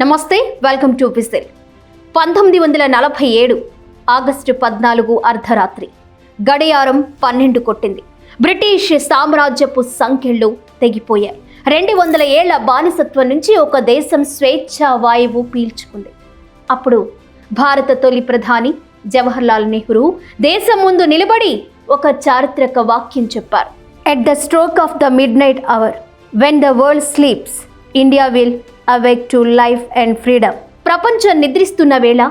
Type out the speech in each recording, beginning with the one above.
నమస్తే, welcome to whistle. 1947 August 14 అర్ధరాత్రి గడియారం 12 కొట్టింది. బ్రిటిష్ సామ్రాజ్యపు సంఖ్యలు తెగిపోయాయి. 200 ఏళ్ల బానిసత్వం నుంచి ఒక దేశం స్వేచ్ఛా వాయువు పీల్చుకుంది. అప్పుడు భారత తొలి ప్రధాని జవహర్లాల్ నెహ్రూ దేశం ముందు నిలబడి ఒక చారిత్రక వాక్యం చెప్పారు. At the stroke of the midnight hour, when the world sleeps, India will awake to life and freedom. ప్రపంచం నిద్రిస్తున్న వేళ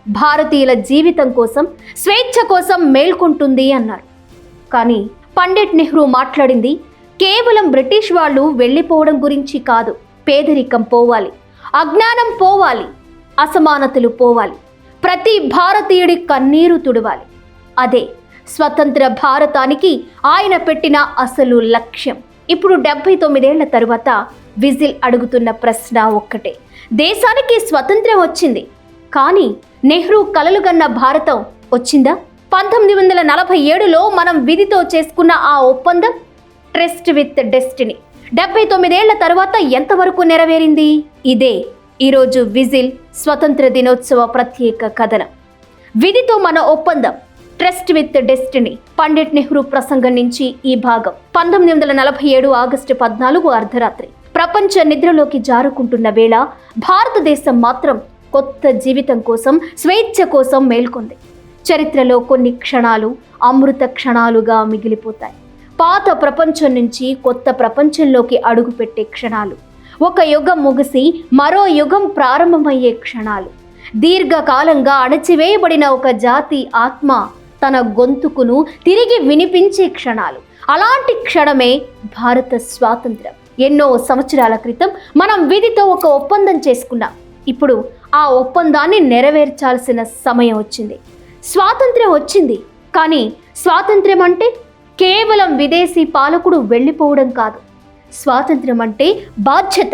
భారతీయుల జీవితం కోసం, స్వేచ్ఛ కోసం మేల్కొంటుంది అన్నారు. కానీ పండిట్ నెహ్రూ మాట్లాడింది కేవలం బ్రిటిష్ వాళ్ళు వెళ్ళిపోవడం గురించి కాదు. పేదరికం పోవాలి, అజ్ఞానం పోవాలి, అసమానతలు పోవాలి, ప్రతి భారతీయుడి కన్నీరు తుడవాలి. అదే స్వతంత్ర భారతానికి ఆయన పెట్టిన అసలు లక్ష్యం. ఇప్పుడు 79 ఏళ్ల తరువాత విజిల్ అడుగుతున్న ప్రశ్న ఒక్కటే: దేశానికి స్వతంత్రం వచ్చింది, కానీ నెహ్రూ కలలుగన్న భారతం వచ్చిందా? 1947లో మనం విధితో చేసుకున్న ఆ ఒప్పందం, ట్రస్ట్ విత్ డెస్టినీ, 79 ఏళ్ల తరువాత ఎంతవరకు నెరవేరింది? ఇదే ఈరోజు విజిల్ స్వతంత్ర దినోత్సవ ప్రత్యేక కథనం. విధితో మన ఒప్పందం, trust with destiny. Pandit Nehru ప్రసంగం నుంచి ఈ భాగం. 1947 ఆగస్టు 14 అర్ధరాత్రి ప్రపంచ నిద్రలోకి జారుకుంటున్న వేళ భారతదేశం మాత్రం కొత్త జీవితం కోసం, స్వేచ్ఛ కోసం మేల్కొంది. చరిత్రలో కొన్ని క్షణాలు అమృత క్షణాలుగా మిగిలిపోతాయి. పాత ప్రపంచం నుంచి కొత్త ప్రపంచంలోకి అడుగుపెట్టే క్షణాలు. ఒక యుగం ముగిసి మరో యుగం ప్రారంభమయ్యే క్షణాలు. దీర్ఘకాలంగా అణచివేయబడిన ఒక జాతి ఆత్మ తన గొంతుకును తిరిగి వినిపించే క్షణాలు. అలాంటి క్షణమే భారత స్వాతంత్ర్యం. ఎన్నో సంవత్సరాల క్రితం మనం విధితో ఒక ఒప్పందం చేసుకున్నాం. ఇప్పుడు ఆ ఒప్పందాన్ని నెరవేర్చాల్సిన సమయం వచ్చింది. స్వాతంత్ర్యం వచ్చింది, కానీ స్వాతంత్ర్యం అంటే కేవలం విదేశీ పాలకుడు వెళ్ళిపోవడం కాదు. స్వాతంత్ర్యం అంటే బాధ్యత.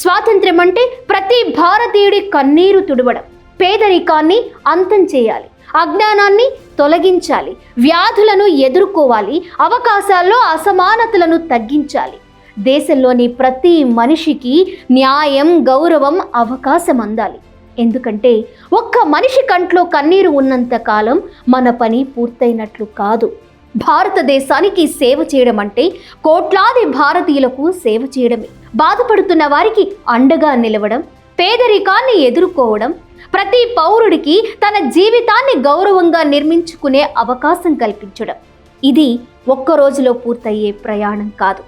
స్వాతంత్ర్యం అంటే ప్రతి భారతీయుడి కన్నీరు తుడవడం. పేదరికాన్ని అంతం చేయాలి, అజ్ఞానాన్ని తొలగించాలి, వ్యాధులను ఎదుర్కోవాలి, అవకాశాల్లో అసమానతలను తగ్గించాలి. దేశంలోని ప్రతి మనిషికి న్యాయం, గౌరవం, అవకాశం అందాలి. ఎందుకంటే ఒక్క మనిషి కంట్లో కన్నీరు ఉన్నంత కాలం మన పని పూర్తయినట్లు కాదు. భారతదేశానికి సేవ చేయడం అంటే కోట్లాది భారతీయులకు సేవ చేయడమే. బాధపడుతున్న వారికి అండగా నిలవడం, పేదరికాన్ని ఎదుర్కోవడం, ప్రతి పౌరుడికి తన జీవితాన్ని గౌరవంగా నిర్మించుకునే అవకాశం కల్పించడం. ఇది ఒక్క రోజులో పూర్తయ్యే ప్రయాణం కాదు.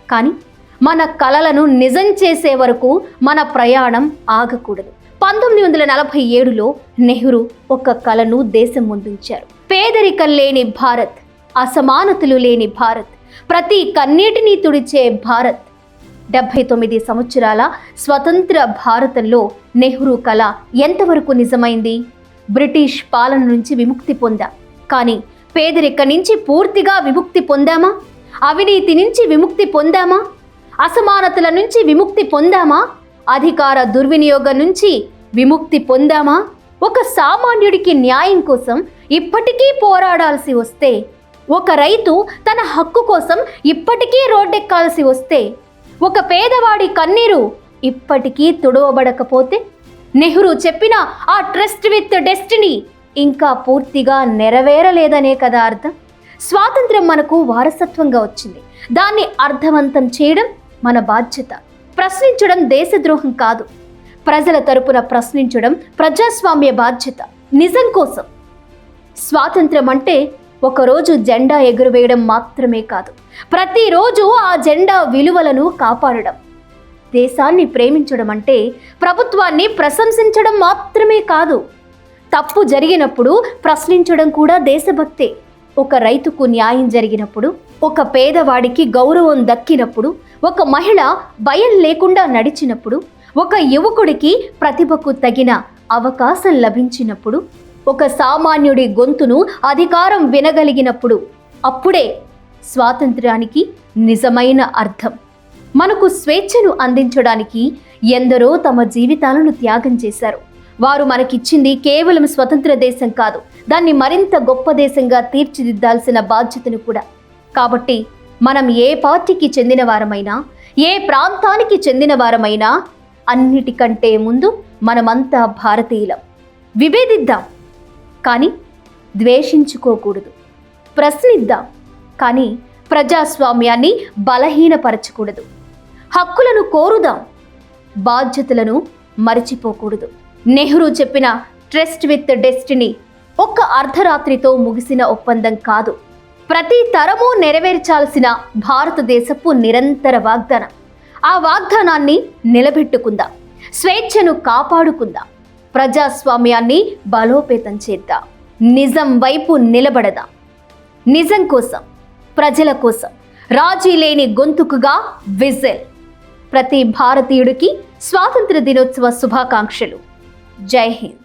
కానీ మన కలలను నిజం చేసే వరకు మన ప్రయాణం ఆగకూడదు. 1947లో నెహ్రూ ఒక కలను దేశం ముందుంచారు. పేదరికం లేని భారత్, అసమానతలు లేని భారత్, ప్రతి కన్నీటిని తుడిచే భారత్. 79 సంవత్సరాల స్వతంత్ర భారతంలో నెహ్రూ కళ ఎంతవరకు నిజమైంది? బ్రిటిష్ పాలన నుంచి విముక్తి పొందాం, కానీ పేదరికం నుంచి పూర్తిగా విముక్తి పొందామా? అవినీతి నుంచి విముక్తి పొందామా? అసమానతల నుంచి విముక్తి పొందామా? అధికార దుర్వినియోగం నుంచి విముక్తి పొందామా? ఒక సామాన్యుడికి న్యాయం కోసం ఇప్పటికీ పోరాడాల్సి వస్తే, ఒక రైతు తన హక్కు కోసం ఇప్పటికీ రోడ్డెక్కాల్సి వస్తే, ఒక పేదవాడి కన్నీరు ఇప్పటికీ తుడవబడకపోతే, నెహ్రూ చెప్పిన ఆ ట్రస్ట్ విత్ డెస్టినీ ఇంకా పూర్తిగా నెరవేరలేదనే కదా అర్థం. స్వాతంత్ర్యం మనకు వారసత్వంగా వచ్చింది. దాన్ని అర్థవంతం చేయడం మన బాధ్యత. ప్రశ్నించడం దేశద్రోహం కాదు. ప్రజల తరపున ప్రశ్నించడం ప్రజాస్వామ్య బాధ్యత. నిజం కోసం. స్వాతంత్ర్యం అంటే ఒకరోజు జెండా ఎగురవేయడం మాత్రమే కాదు, ప్రతిరోజు ఆ జెండా విలువలను కాపాడడం. దేశాన్ని ప్రేమించడం అంటే ప్రభుత్వాన్ని ప్రశంసించడం మాత్రమే కాదు, తప్పు జరిగినప్పుడు ప్రశ్నించడం కూడా దేశభక్తే. ఒక రైతుకు న్యాయం జరిగినప్పుడు, ఒక పేదవాడికి గౌరవం దక్కినప్పుడు, ఒక మహిళ భయం లేకుండా నడిచినప్పుడు, ఒక యువకుడికి ప్రతిభకు తగిన అవకాశం లభించినప్పుడు, ఒక సామాన్యుడి గొంతును అధికారం వినగలిగినప్పుడు, అప్పుడే స్వాతంత్ర్యానికి నిజమైన అర్థం. మనకు స్వేచ్ఛను అందించడానికి ఎందరో తమ జీవితాలను త్యాగం చేశారు. వారు మనకిచ్చింది కేవలం స్వతంత్ర దేశం కాదు, దాన్ని మరింత గొప్ప దేశంగా తీర్చిదిద్దాల్సిన బాధ్యతను కూడా. కాబట్టి మనం ఏ పార్టీకి చెందిన వారమైనా, ఏ ప్రాంతానికి చెందిన వారమైనా, అన్నిటికంటే ముందు మనమంతా భారతీయులం. విభేదిద్దాం, కానీ ద్వేషించుకోకూడదు. ప్రశ్నిద్దాం, కానీ ప్రజాస్వామ్యాన్ని బలహీనపరచకూడదు. హక్కులను కోరుదాం, బాధ్యతలను మరచిపోకూడదు. నెహ్రూ చెప్పిన ట్రస్ట్ విత్ డెస్టినీ ఒక్క అర్ధరాత్రితో ముగిసిన ఒప్పందం కాదు. ప్రతి తరము నెరవేర్చాల్సిన భారతదేశపు నిరంతర వాగ్దానం. ఆ వాగ్దానాన్ని నిలబెట్టుకుందాం, స్వేచ్ఛను కాపాడుకుందాం, ప్రజాస్వామ్యాన్ని బలోపేతం చేద్దాం, నిజం వైపు నిలబడదాం. నిజం కోసం, ప్రజల కోసం రాజీ లేని గొంతుకుగా విజిల్. ప్రతి భారతీయుడికి స్వాతంత్ర దినోత్సవ శుభాకాంక్షలు. జై హింద్.